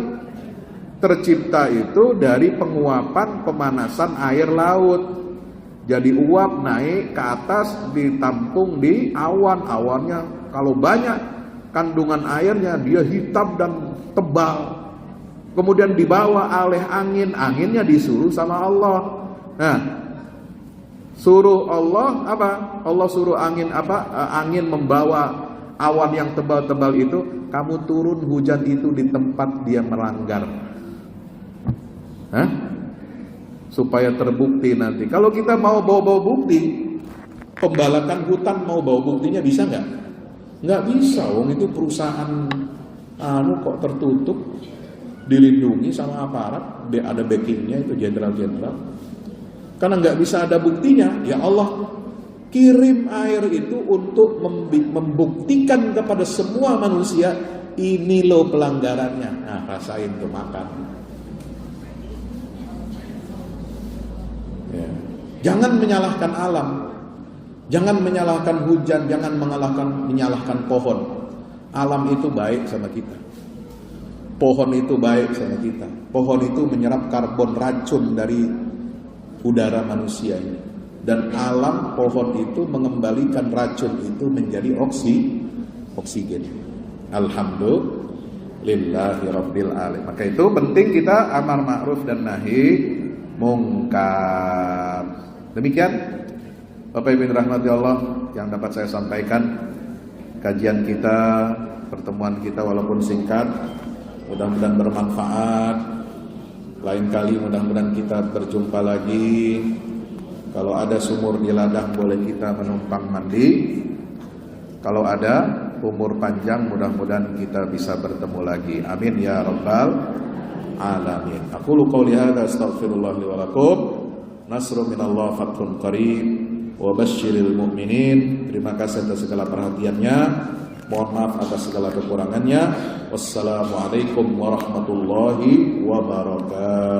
tercipta itu dari penguapan pemanasan air laut. Jadi uap naik ke atas, ditampung di awan. Awannya kalau banyak kandungan airnya, dia hitam dan tebal. Kemudian dibawa oleh angin, anginnya disuruh sama Allah. Nah, suruh Allah apa? Allah suruh angin apa? Angin membawa awan yang tebal-tebal itu, kamu turun hujan itu di tempat dia melanggar. Hah? Supaya terbukti nanti. Kalau kita mau bawa-bawa bukti, pembalakan hutan mau bawa buktinya bisa nggak? Nggak bisa, wong itu perusahaan kok tertutup, dilindungi sama aparat, ada backingnya itu jenderal-jenderal. Karena nggak bisa ada buktinya, ya Allah kirim air itu untuk membuktikan kepada semua manusia, ini loh pelanggarannya. Nah, rasain tuh, makan. Ya. Jangan menyalahkan alam, jangan menyalahkan hujan, jangan menyalahkan pohon. Alam itu baik sama kita. Pohon itu baik sama kita. Pohon itu menyerap karbon racun dari udara manusia ini. Dan alam pohon itu mengembalikan racun itu menjadi oksigen. Alhamdulillahi rabbil alamin. Maka itu penting kita amar ma'ruf dan nahi mungkar. Demikian Bapak Ibu rahmati Allah yang dapat saya sampaikan. Kajian kita, pertemuan kita walaupun singkat, Mudah-mudahan bermanfaat. Lain kali mudah-mudahan kita berjumpa lagi. Kalau ada sumur di ladang boleh kita menumpang mandi. Kalau ada umur panjang mudah-mudahan kita bisa bertemu lagi. Amin ya rabbal alamin. Aqulu qouli hadza astaghfirullah li wa lakum. Nasrun minallah fathun qarib wa basyiril mu'minin. Terima kasih atas segala perhatiannya. Mohon maaf atas segala kekurangannya. Wassalamualaikum warahmatullahi wabarakatuh.